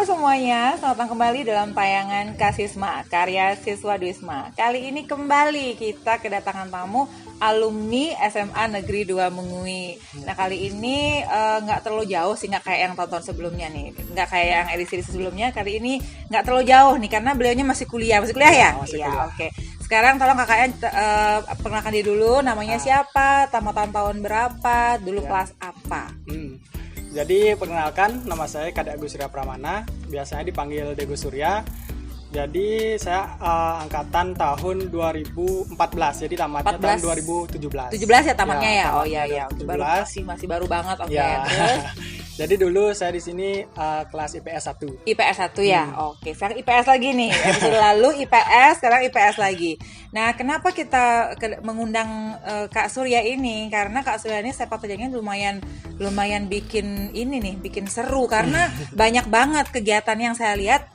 Halo semuanya, selamat datang kembali dalam tayangan Kasisma, karya siswa Dwisma. Kali ini kembali kita kedatangan tamu alumni SMA Negeri 2 Mengui. Nah kali ini nggak terlalu jauh sih, nggak kayak yang tahun-tahun sebelumnya nih, nggak kayak yang edisi sebelumnya. Kali ini nggak terlalu jauh nih, karena beliaunya masih kuliah ya? Masih Iya, kuliah. oke. Sekarang tolong kakaknya perkenalkan diri dulu, namanya siapa, tamatan tahun berapa, dulu kelas apa? Jadi perkenalkan, nama saya Kadek Agus Surya Pramana, biasanya dipanggil Dego Surya. Jadi saya angkatan tahun 2014, jadi tamatnya 14. tahun 2017. 17 ya tamatnya ya? Oh tamatnya iya, 2017. baru masih baru banget, oke. Ya. Terus? Jadi dulu saya di sini kelas IPS 1. IPS 1 ya? Oke, sekarang IPS lagi nih. Episode lalu IPS, sekarang IPS lagi. Nah, kenapa kita mengundang Kak Surya ini? Karena Kak Surya ini sepak terjangnya lumayan bikin ini nih, bikin seru. Karena banyak banget kegiatan yang saya lihat,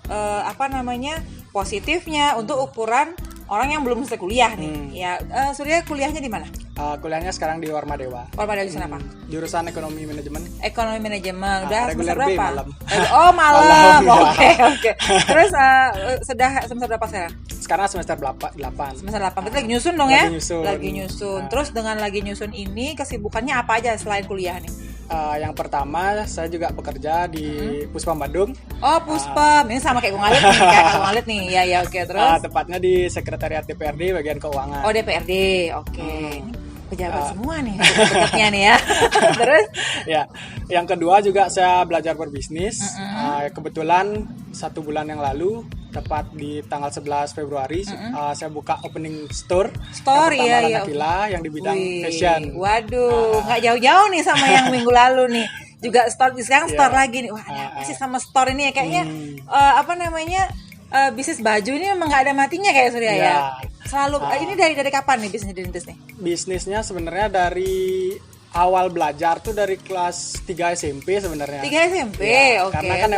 positifnya untuk ukuran orang yang belum selesai kuliah nih. Ya, Surya kuliahnya di mana? Kuliahnya sekarang di Warma Dewa. Warma Dewa jurusan apa? Jurusan Ekonomi Manajemen. Ekonomi manajemen. Udah semester reguler B, berapa? malam. Oh, malam. Malam, Oke. Terus sudah semester berapa sekarang? Sekarang semester 8. Semester 8. Berarti lagi nyusun dong ya? Lagi nyusun. Terus dengan lagi nyusun ini kesibukannya apa aja selain kuliah nih? Yang pertama saya juga bekerja di Puspam Bandung. Oh, Puspam. Ini sama kayak Gung Alit nih, nih. Ya, oke. Terus Tepatnya di Sekretariat DPRD bagian keuangan. Oh, DPRD. Oke. Ini pejabat semua nih, dekatnya nih ya. Terus ya, yang kedua juga saya belajar berbisnis. Kebetulan 1 bulan yang lalu, tepat di tanggal 11 Februari, saya buka opening store. Yang pertama Nakila, yang di bidang fashion. Waduh, nggak jauh-jauh nih sama yang minggu lalu nih. Juga store, sekarang store lagi nih. Wah, ada apa sih sama store ini ya? Kayaknya bisnis baju ini memang nggak ada matinya kayak Surya ya. Selalu ini dari kapan nih bisnis nih? Bisnisnya sebenarnya dari awal belajar tuh dari kelas 3 SMP sebenarnya. 3 SMP, ya, oke. Karena kan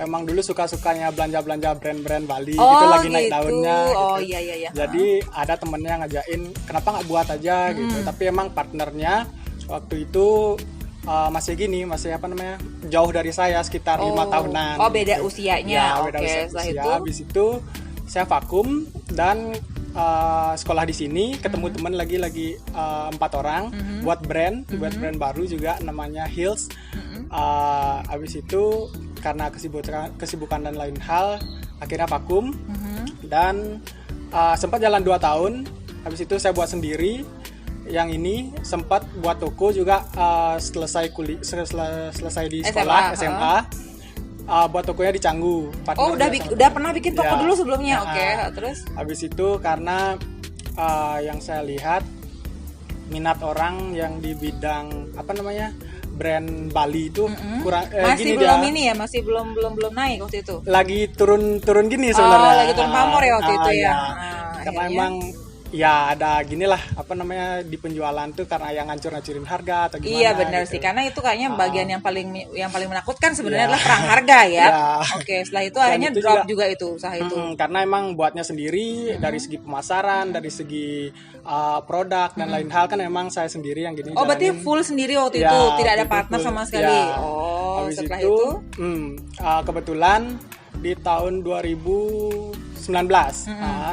emang dulu suka-sukanya belanja-belanja brand-brand Bali, gitu gitu lagi naik daunnya. Oh gitu. iya. Jadi ada temennya ngajain, kenapa nggak buat aja gitu. Tapi emang partnernya waktu itu masih jauh dari saya sekitar 5 tahunan. Oh, beda gitu. usianya. Ya, beda Oke, usia. itu Habis itu saya vakum dan sekolah di sini, ketemu teman lagi 4 orang buat brand baru juga namanya Hills. Habis itu karena kesibukan dan lain hal akhirnya vakum dan sempat jalan 2 tahun. Habis itu saya buat sendiri. Yang ini sempat buat toko juga selesai di sekolah SMA. Buat tokonya di Canggu. Oh, udah pernah bikin toko dulu sebelumnya. Oke, terus habis itu karena yang saya lihat minat orang yang di bidang brand Bali itu kurang masih gini belum dia, ini ya, masih belum naik waktu itu. lagi turun gini sebenarnya. Lagi turun pamor ya waktu itu ya. Karena emang ya ada ginilah di penjualan tuh karena yang ngancur-ngancurin harga atau gimana. Iya benar gitu. sih, karena itu kayaknya bagian yang paling menakutkan sebenarnya adalah perang harga ya. Oke, setelah itu akhirnya itu drop juga itu usaha itu. Karena emang buatnya sendiri dari segi pemasaran, dari segi produk dan lain hal kan emang saya sendiri yang gini. Oh, berarti full sendiri waktu itu, tidak ada partner sama sekali. Ya. Oh, habis setelah itu, itu kebetulan di tahun 2019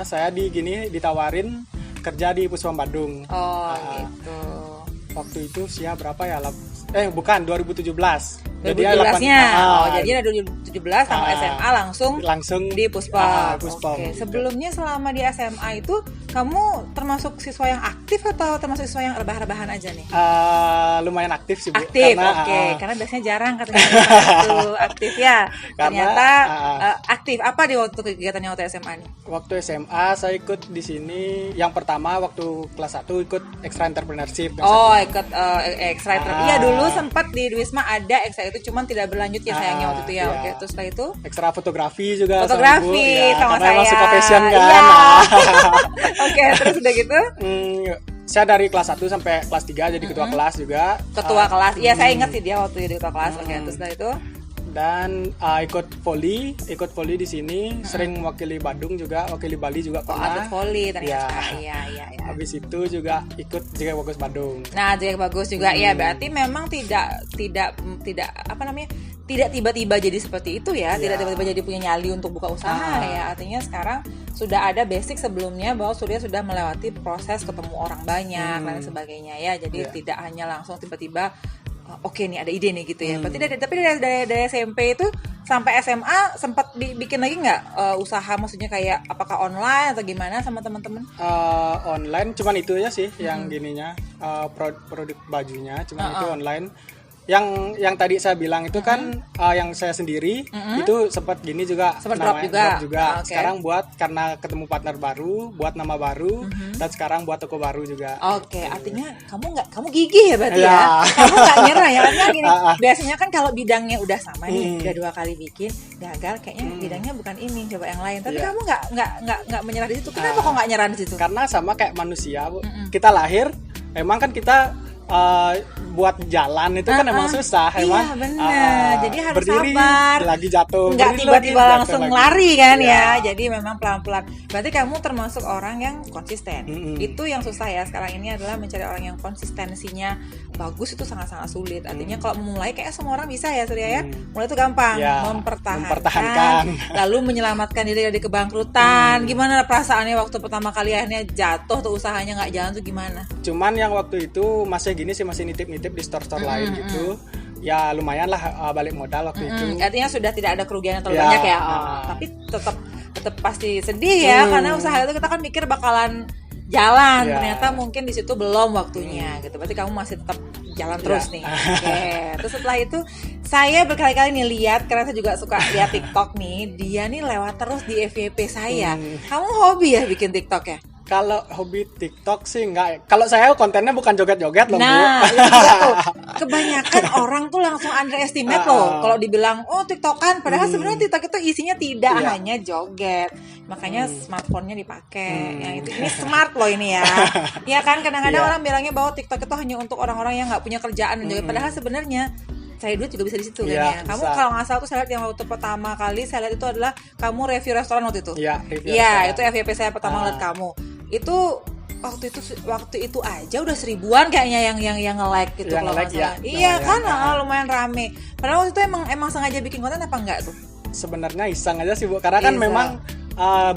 saya ditawarin kerja di Puspam Bandung. Oh, gitu. Waktu itu berapa ya? Bukan 2017. 2017-nya. Jadi ada 2017 sama SMA langsung di Puspam. Oke. Sebelumnya selama di SMA itu kamu termasuk siswa yang aktif atau termasuk siswa yang rebah-rebahan aja nih? Lumayan aktif sih, Bu. Aktif, karena biasanya jarang katanya itu aktif ya. Ternyata aktif. Apa di waktu kegiatannya waktu SMA nih? Waktu SMA saya ikut di sini. Yang pertama waktu kelas 1 ikut extra entrepreneurship. Ikut extra entrepreneurship. Iya, dulu sempat di Wisma ada extra itu, cuman tidak berlanjut ya sayangnya waktu itu ya. Oke, terus setelah itu ekstra fotografi juga sama karena saya. emang suka fashion kan. Iya. Oke, terus udah gitu saya dari kelas 1 sampai kelas 3 jadi ketua kelas juga. Ketua kelas. Iya, saya ingat sih dia waktu jadi ketua kelas. Oke, terus setelah itu Dan ikut voli di sini, sering wakili Badung juga, wakili Bali juga pernah. Atlet voli ternyata. Ya. Iya. Habis itu juga ikut JK Bagus Badung. Nah, JK Bagus juga ya, berarti memang tidak apa namanya? Tidak tiba-tiba jadi seperti itu ya, tidak tiba-tiba jadi punya nyali untuk buka usaha ya. Artinya sekarang sudah ada basic sebelumnya bahwa Surya sudah melewati proses ketemu orang banyak dan sebagainya ya. Jadi tidak hanya langsung tiba-tiba oke nih ada ide nih gitu ya. Berarti dari SMP itu sampai SMA sempat bikin lagi nggak usaha, maksudnya kayak apakah online atau gimana sama teman-teman? Online cuman itu aja sih yang gininya, produk bajunya cuman itu online. Yang tadi saya bilang itu kan yang saya sendiri itu sempat gini juga, sempat drop juga. Okay. Sekarang karena ketemu partner baru, buat nama baru, dan sekarang buat toko baru juga. Oke, artinya kamu gigih ya berarti ya. Kamu nggak nyerah ya. Artinya gini, biasanya kan kalau bidangnya udah sama nih, udah 2 kali bikin, gagal kayaknya bidangnya bukan ini, coba yang lain. Tapi kamu nggak menyerah di situ. Kenapa kok nggak nyerah di situ? Karena sama kayak manusia, Bu. Kita lahir, memang kan kita buat jalan itu kan emang susah, iya, benar. Jadi harus berdiri, sabar, lagi jatuh, nggak tiba-tiba langsung lari kan ya. Jadi memang pelan-pelan. Berarti kamu termasuk orang yang konsisten. Itu yang susah ya sekarang ini, adalah mencari orang yang konsistensinya bagus, itu sangat-sangat sulit. Artinya kalau memulai kayak semua orang bisa ya Surya ya. Mulai itu gampang, mempertahankan, lalu menyelamatkan diri dari kebangkrutan. Gimana perasaannya waktu pertama kali akhirnya jatuh tuh, usahanya nggak jalan tuh gimana? Cuman yang waktu itu masih gini sih, masih nitip-nitip di store-store lain gitu. Ya lumayan lah balik modal waktu itu. Artinya sudah tidak ada kerugian yang terlalu banyak ya. Tapi tetap pasti sedih ya, karena usaha itu kita kan mikir bakalan jalan, ternyata mungkin di situ belum waktunya gitu. Berarti kamu masih tetap jalan terus nih. Oke. Terus setelah itu saya berkali-kali nih lihat, karena saya juga suka lihat TikTok nih, dia nih lewat terus di FYP saya. Kamu hobi ya bikin TikTok ya? Kalau hobi TikTok sih enggak. Kalau saya kontennya bukan joget-joget loh, Bu. Nah, itu juga tuh. Kebanyakan orang tuh langsung underestimate loh kalau dibilang TikTokan, padahal sebenarnya TikTok itu isinya tidak hanya joget. Makanya smartphone-nya dipakai. Yang ini smart loh ini ya. Iya kan, kadang-kadang orang bilangnya bahwa TikTok itu hanya untuk orang-orang yang enggak punya kerjaan dan joget. Padahal sebenarnya cari duit juga bisa di situ kan ya. Kamu kalau nggak salah tuh saya lihat yang waktu pertama kali saya lihat itu adalah kamu review restoran waktu itu. Iya, itu FYP saya pertama lihat kamu. Itu waktu itu aja udah 1000-an kayaknya yang nge-like gitu kalau nggak salah. Iya kan, lumayan rame. Padahal waktu itu emang sengaja bikin konten apa enggak tuh? Sebenarnya iseng aja sih, Bu. Karena kan memang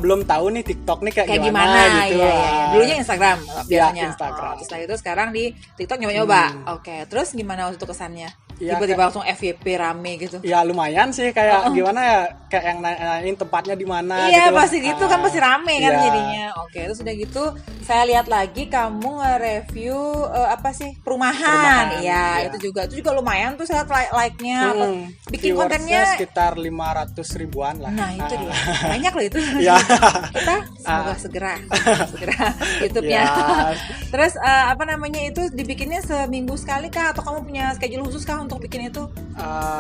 belum tahu nih TikTok nih kayak gimana gitu. Iya. Dulunya Instagram biasanya. Instagram. Setelah itu sekarang di TikTok nyoba-nyoba. Oke, terus gimana waktu itu kesannya? Tiba-tiba langsung FYP rame gitu. Ya lumayan sih, kayak gimana ya, kayak yang nanyain tempatnya di mana iya, gitu. pasti gitu kan, pasti rame kan jadinya. Oke, terus udah gitu saya lihat lagi kamu nge-review perumahan. Iya, itu juga lumayan tuh, saya lihat like-nya. Bikin kontennya sekitar 500 ribuan lah. Nah, itu dia. Banyak loh itu. Kita semoga segera YouTube-nya. Terus itu dibikinnya seminggu sekali kah, atau kamu punya schedule khusus kah untuk bikin itu?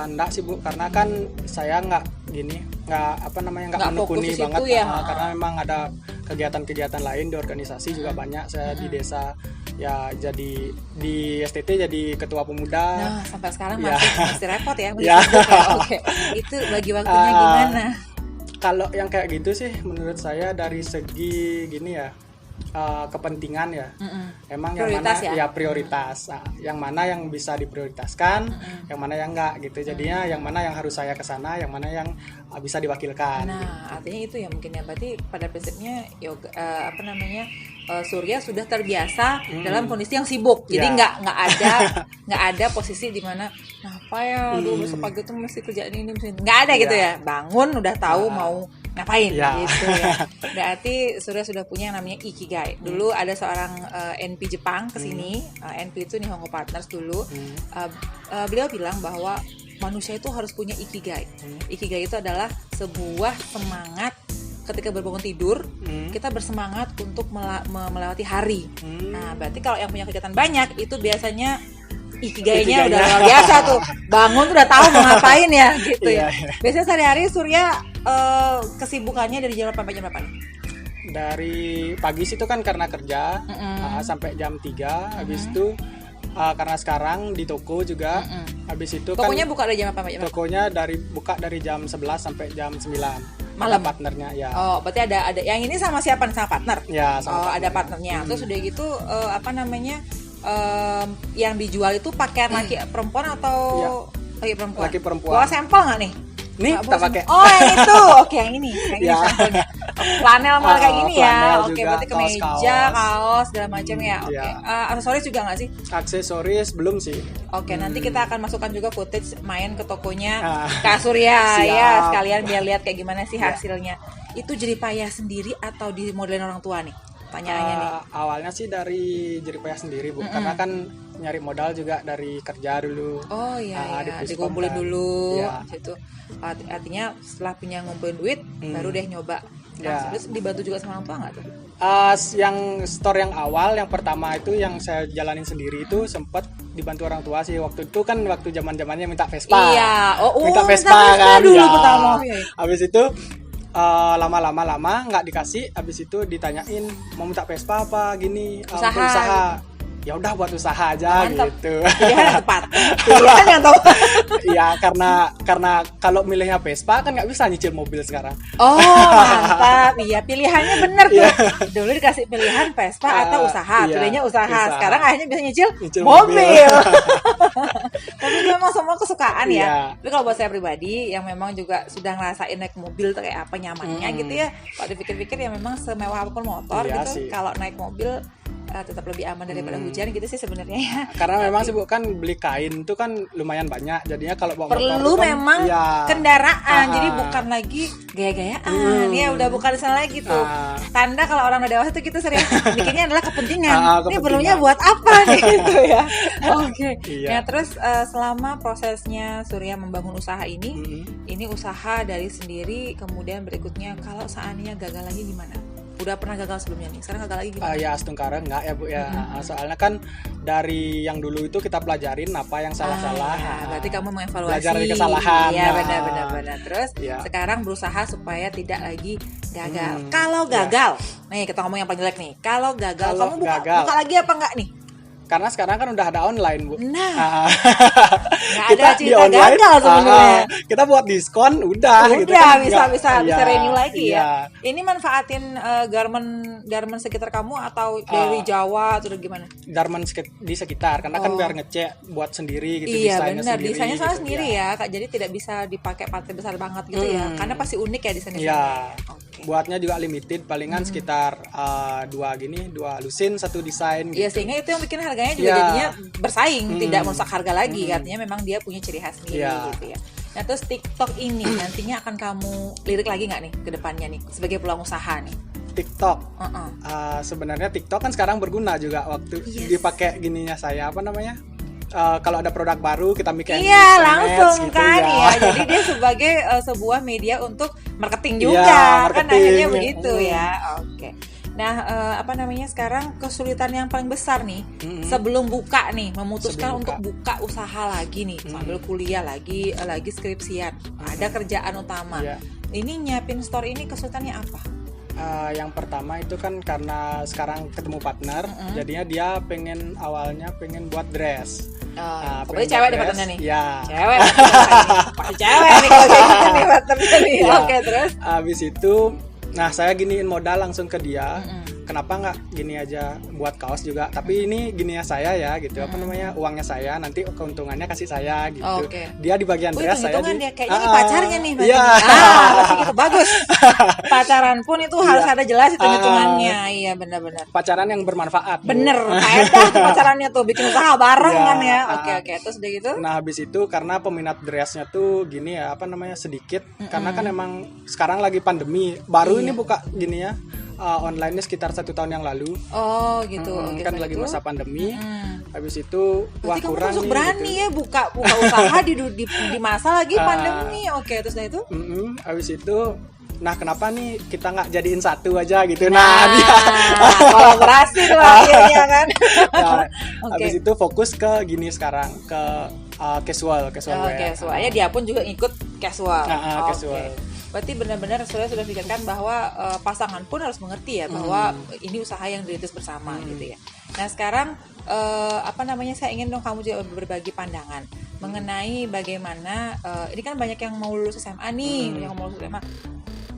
Enggak sih, Bu, karena kan saya nggak menekuni banget ya. Karena memang ada kegiatan-kegiatan lain di organisasi juga banyak. Saya di desa ya, jadi di STT jadi ketua pemuda. Nah, sampai sekarang masih repot ya. Oke. Itu bagi waktunya gimana? Kalau yang kayak gitu sih menurut saya dari segi gini ya, kepentingan ya. Emang prioritas yang mana prioritas. Nah, yang mana yang bisa diprioritaskan, yang mana yang enggak gitu. Jadinya yang mana yang harus saya kesana, yang mana yang bisa diwakilkan. Nah, artinya itu ya mungkin ya. Berarti pada prinsipnya Surya sudah terbiasa dalam kondisi yang sibuk. Jadi nggak ada posisi di mana apa ya, besok pagi tuh mesti kerjaan ini, nggak ada gitu ya. Bangun udah tahu mau ngapain gitu ya. Berarti sudah punya yang namanya Ikigai. Dulu ada seorang NP Jepang kesini, NP itu Nihongo Partners dulu. Beliau bilang bahwa manusia itu harus punya Ikigai. Ikigai itu adalah sebuah semangat ketika berbangun tidur, kita bersemangat untuk melewati hari. Nah, berarti kalau yang punya kegiatan banyak itu biasanya Ikigainya udah luar biasa tuh. Bangun tuh udah tahu mau ngapain ya gitu ya. Biasanya sehari-hari Surya kesibukannya dari jam 8 sampai jam 8? Dari pagi sih itu kan karena kerja sampai jam 3. Habis itu karena sekarang di toko juga. Habis itu Tokonya kan buka dari jam apa? tokonya buka dari jam 11 sampai jam 9 Malam. Ada partnernya ya. Oh, berarti ada yang ini sama siapa nih? Sama partner? Ya, sama ada partnernya. Terus udah gitu apa namanya? Yang dijual itu pakaian laki perempuan atau laki perempuan? Laki perempuan. Bawa sampel nggak nih? Nih Nggak kita bawa pakai. sampel. Oh, yang itu. Oke, yang ini. Yang ini Ya. sampelnya. Flanel malah kayak gini ya. Flanel Oke, juga, berarti kemeja, kaos segala macam ya. Oke. Ya. Aksesoris juga nggak sih? Aksesoris belum sih. Oke, nanti kita akan masukkan juga footage main ke tokonya Ah. Kak Surya Siap. ya, sekalian biar lihat kayak gimana sih hasilnya. Itu jerih payah sendiri atau di modelin orang tua nih? Pertanyaannya nih. Awalnya sih dari jeripaya sendiri Bu, karena kan nyari modal juga dari kerja dulu. Oh iya, di Puspom dikumpulin kan. dulu Iya. gitu. Artinya setelah punya ngumpulin duit, baru deh nyoba. Ya. Terus dibantu juga sama orang tua nggak tuh? Yang store yang awal, yang pertama itu yang saya jalanin sendiri itu sempat dibantu orang tua sih. Waktu itu kan waktu zaman-zamannya minta Vespa. Iya, minta minta Vespa Vespa kan. dulu ya. pertama. Iya. Habis itu lama nggak dikasih. Habis itu ditanyain mau minta Vespa apa gini, Usaha. untuk usaha. Ya udah buat usaha aja Mantap. gitu. Pilihan yang tepat. Pilihan yang tepat. Iya, karena kalau milihnya Vespa kan nggak bisa nyicil mobil sekarang. Oh, mantap. Iya, pilihannya bener tuh. Dulu dikasih pilihan Vespa atau usaha. Iya, Pilihnya usaha. usaha. Sekarang akhirnya bisa nyicil mobil. mobil. Tapi itu memang semua kesukaan ya. Iya. Tapi kalau buat saya pribadi yang memang juga sudah ngerasain naik mobil tuh kayak apa nyamannya gitu ya. Kalau dipikir-pikir ya memang semewah apapun motor Iya gitu. sih. Kalau naik mobil tetap lebih aman daripada hujan gitu sih sebenarnya ya. Karena memang sih Bu kan beli kain itu kan lumayan banyak. Jadinya kalau bawa motor Perlu itu kan, memang ya, kendaraan, jadi bukan lagi gaya-gayaan ya, udah bukan sana lagi tuh. Tanda kalau orang udah dewasa tuh kita sering bikinnya adalah kepentingan. Ini kepentingan. perlunya buat apa nih gitu ya. Oke. Iya. Nah, terus selama prosesnya Surya membangun usaha ini usaha dari sendiri, kemudian berikutnya kalau seandainya gagal lagi gimana? Udah pernah gagal sebelumnya nih, sekarang gagal lagi gimana? ya Astungkara enggak ya Bu ya. Soalnya kan dari yang dulu itu kita pelajarin apa yang salah-salah. Ya, berarti kamu mengevaluasi. Belajar dari kesalahan. Iya, benar. Terus Ya. sekarang berusaha supaya tidak lagi gagal. Kalau gagal, nih kita ngomong yang paling jelek nih. Kalau gagal, Kalau kamu buka gagal. lagi apa enggak nih? Karena sekarang kan udah ada online Bu. Nah, Kita ada di cerita online, gagal sebenarnya. Kita buat diskon udah gitu Udah kan. bisa Iya, renew lagi iya. ya. Ini manfaatin garment sekitar kamu atau dari Jawa atau dari gimana? Garment di sekitar karena kan biar ngecek buat sendiri gitu, Iya desainnya benar, sendiri desainnya soalnya gitu, sendiri ya. ya Kak. Jadi tidak bisa dipakai partai besar banget gitu ya. Karena pasti unik ya desainnya. Iya. Oke. Buatnya juga limited, palingan sekitar dua lusin, satu desain Iya, gitu. sehingga itu yang bikin harganya juga Iya. jadinya bersaing, tidak merusak harga lagi. Artinya memang dia punya ciri khas sendiri Iya. gitu ya. Nah, terus TikTok ini nantinya akan kamu lirik lagi nggak nih ke depannya nih sebagai peluang usaha nih? TikTok. Uh-uh. Sebenarnya TikTok kan sekarang berguna juga waktu dipakai gininya saya apa namanya? Kalau ada produk baru kita bikin Iya, langsung gitu, kan ya. ya. Jadi dia sebagai sebuah media untuk marketing juga. Iya, Kan marketing. akhirnya begitu ya. Oke. Nah, apa namanya sekarang kesulitan yang paling besar nih sebelum buka nih, memutuskan Sebelum untuk buka usaha lagi nih, sambil kuliah lagi skripsian, ada kerjaan utama. Iya. Ini nyiapin store ini kesulitannya apa? Yang pertama itu kan karena sekarang ketemu partner, jadinya dia awalnya pengen buat dress. Pokoknya pengen cewek buat deh dress, partnernya nih. Ya. Cewek. Pasti cewek nih kalau kayak gitu nih partnernya nih. Ya. Oke, terus Habis itu, nah saya giniin modal langsung ke dia. Kenapa nggak gini aja buat kaos juga? Tapi ini gininya saya ya, gitu. Apa namanya, uangnya saya, nanti keuntungannya kasih saya gitu. Oke. Dia di bagian dress, saya hitung-hitungan di. dia kayaknya ini pacarnya nih. Iya. Pasti gitu. Bagus. Pacaran pun itu harus ada jelas hitung-hitungannya. Iya, benar-benar. Pacaran yang bermanfaat. Bu. Bener, faedah tuh pacarannya tuh bikin usaha bareng Iya. kan ya. Oke, terus udah gitu. Nah habis itu karena peminat dressnya tuh gini ya, apa namanya, sedikit. Karena kan emang sekarang lagi pandemi. Baru ini buka gini ya, online-nya sekitar 1 tahun yang lalu. Oh gitu. Oke, Kan setelah lagi itu. masa pandemi. Habis itu Berarti kamu kurang masuk nih, berani gitu. ya buka usaha di masa lagi pandemi. Oke, terus udah itu. Habis itu, nah kenapa nih kita nggak jadiin satu aja gitu? Nah dia. Kolaborasi tuh akhirnya kan. Nah, Oke. habis itu fokus ke gini sekarang, ke casual Oke, wear. soalnya dia pun juga ngikut casual. Oke. Casual. berarti benar-benar sudah pikirkan bahwa pasangan pun harus mengerti ya bahwa ini usaha yang dirintis bersama gitu ya. Nah sekarang saya ingin dong kamu juga berbagi pandangan mengenai bagaimana ini kan banyak yang mau lulus SMA nih, yang mau lulus SMA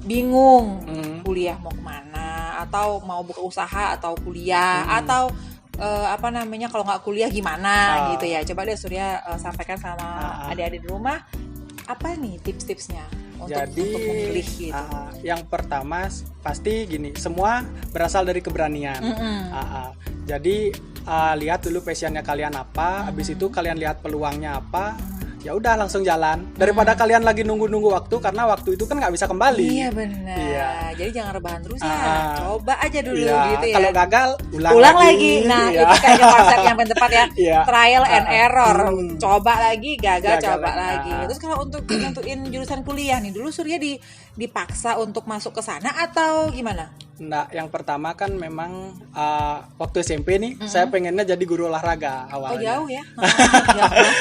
bingung kuliah mau kemana, atau mau buka usaha atau kuliah atau kalau nggak kuliah gimana gitu ya. Coba deh Surya sampaikan sama adik-adik di rumah apa nih tips-tipsnya untuk memilih gitu. Yang pertama pasti gini, semua berasal dari keberanian. Jadi lihat dulu passionnya kalian apa, habis itu kalian lihat peluangnya apa, ya udah langsung jalan daripada kalian lagi nunggu waktu, karena waktu itu kan nggak bisa kembali. Iya benar. Iya. Jadi jangan rebahan terus ya, coba aja dulu gitu ya. Kalau gagal ulang lagi. Nah itu kayaknya konsep yang paling tepat ya. Trial and error. Coba lagi, gagal coba lagi. Terus kalau untuk nentuin jurusan kuliah nih, dulu Surya dipaksa untuk masuk ke sana atau gimana? Nah, yang pertama kan memang waktu SMP nih, saya pengennya jadi guru olahraga awalnya. Oh jauh ya?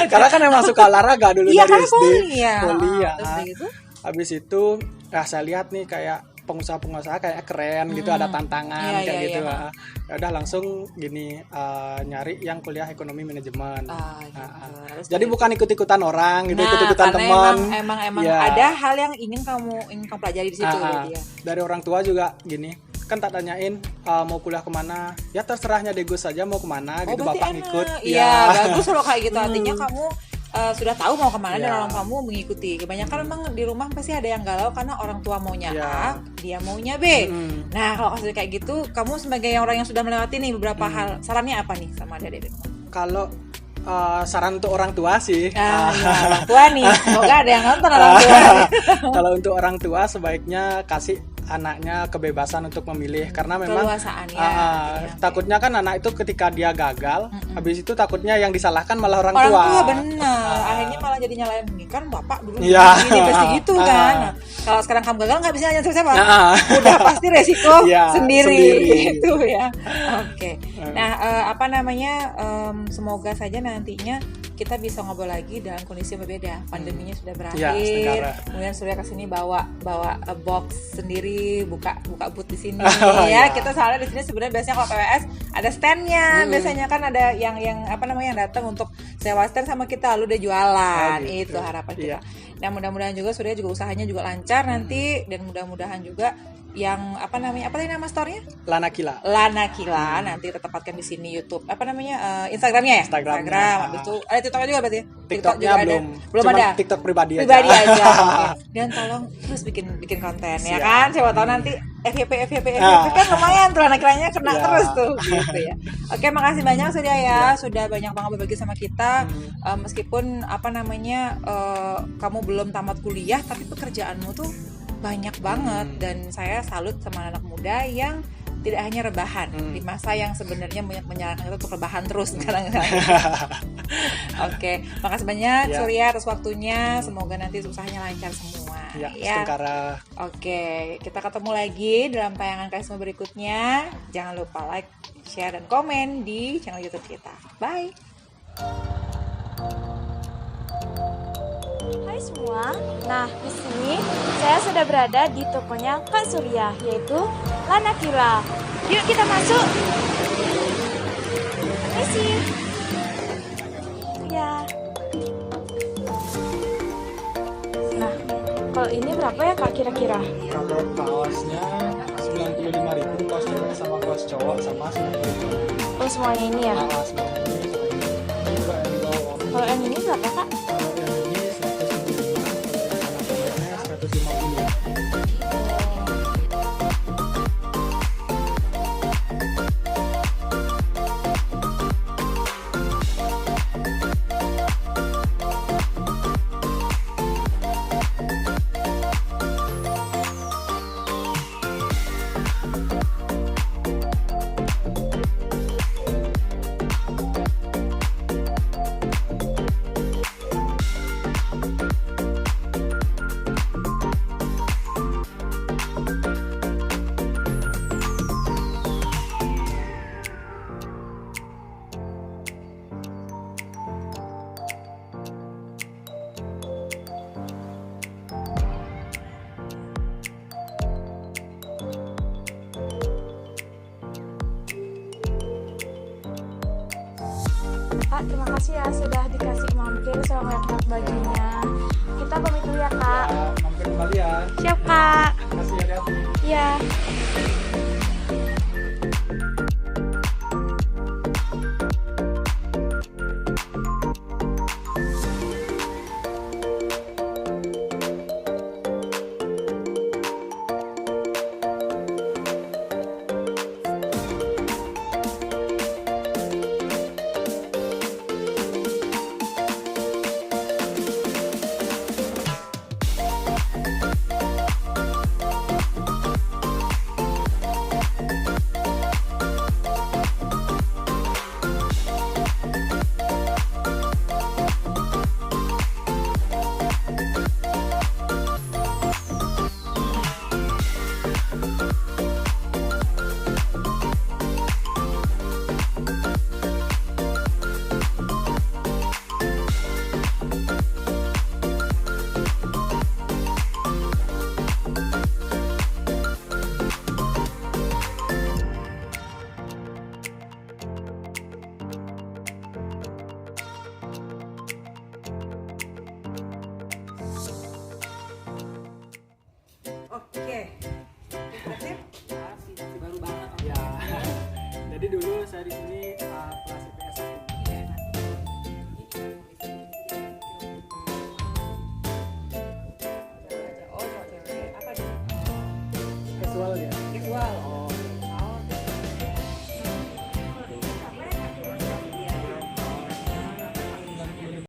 Karena kan memang suka olahraga dulu dari SD. Kuliah. Habis itu, saya lihat nih kayak pengusaha-pengusaha kayak keren gitu, ada tantangan gitu. Ya udah langsung gini nyari yang kuliah ekonomi manajemen. Jadi bukan ikut-ikutan orang gitu, ikut-ikutan teman. Emang ada hal yang ingin kamu pelajari di situ gitu ya. Dari orang tua juga gini. Kan tak tanyain mau kuliah kemana, ya terserahnya deh Gus saja mau kemana gitu, bapak ngikut. Iya bagus kalau kayak gitu, artinya kamu sudah tahu mau kemana dan orang kamu mengikuti. Kebanyakan memang di rumah pasti ada yang galau karena orang tua maunya A, dia maunya B. Nah kalau kayak gitu, kamu sebagai orang yang sudah melewati nih beberapa hal, sarannya apa nih sama adik-adik? Kalau saran untuk orang tua sih, orang tua nih, semoga ada yang nonton orang tua. Kalau untuk orang tua sebaiknya kasih anaknya kebebasan untuk memilih, karena memang takutnya kan anak itu ketika dia gagal, habis itu takutnya yang disalahkan malah orang tua. Orang tua benar, akhirnya malah jadi nyalain kan bapak dulu gini pasti gitu kan. Nah, kalau sekarang kamu gagal nggak bisa nyalain siapa, udah pasti resiko sendiri gitu ya. Oke. Nah semoga saja nantinya kita bisa ngobrol lagi dalam kondisi yang berbeda. Pandeminya sudah berakhir. Kemudian Surya kesini bawa box sendiri, buka booth di sini Kita soalnya di sini sebenarnya biasanya kalau PWS ada standnya. Biasanya kan ada yang datang untuk sewa stand sama kita, lalu udah jualan. Itu harapan kita. Dan mudah-mudahan juga Surya juga usahanya juga lancar nanti, dan mudah-mudahan juga yang apa tadi nama store-nya? Lana Kila. Nanti kita tempatkan di sini YouTube. Instagramnya ya? Instagram. Habis itu ada TikTok juga berarti? TikToknya belum ada. TikTok pribadi aja. Okay. Dan tolong terus bikin konten ya kan? Siapa tahu nanti FYP kan lumayan tuh, Lana Kilanya kena terus tuh gitu ya. Oke, makasih banyak Surya ya. Sudah banyak banget berbagi sama kita. Meskipun kamu belum tamat kuliah, tapi pekerjaanmu tuh banyak banget, dan saya salut sama anak muda yang tidak hanya rebahan di masa yang sebenarnya banyak menyarankan kita untuk rebahan terus sekarang. Oke, makasih banyak Surya atas waktunya. Semoga nanti usahanya lancar semua. Setengkara. Oke, kita ketemu lagi dalam tayangan Karisma berikutnya. Jangan lupa like, share, dan komen di channel YouTube kita. Bye. Hai semua, nah di sini saya sudah berada di tokonya Kak Surya, yaitu Lana Kila. Yuk kita masuk. Permisi. Ya. Nah, kalau ini berapa ya Kak kira-kira? Kalau kaosnya 95.000, kaos cewek sama kaos cowok sama 90.000. Oh semuanya ini ya? Semuanya ini. Kalau yang ini berapa Kak? Kalau yang ini 150. Kak, terima kasih ya sudah dikasih mampir sama lihat bajunya. Kita pamit dulu ya Kak. Ya, mampir kembali ya. Siap Kak. Makasih ya, Dad. Iya. Oke. Ya. Jadi dulu saya di sini kelas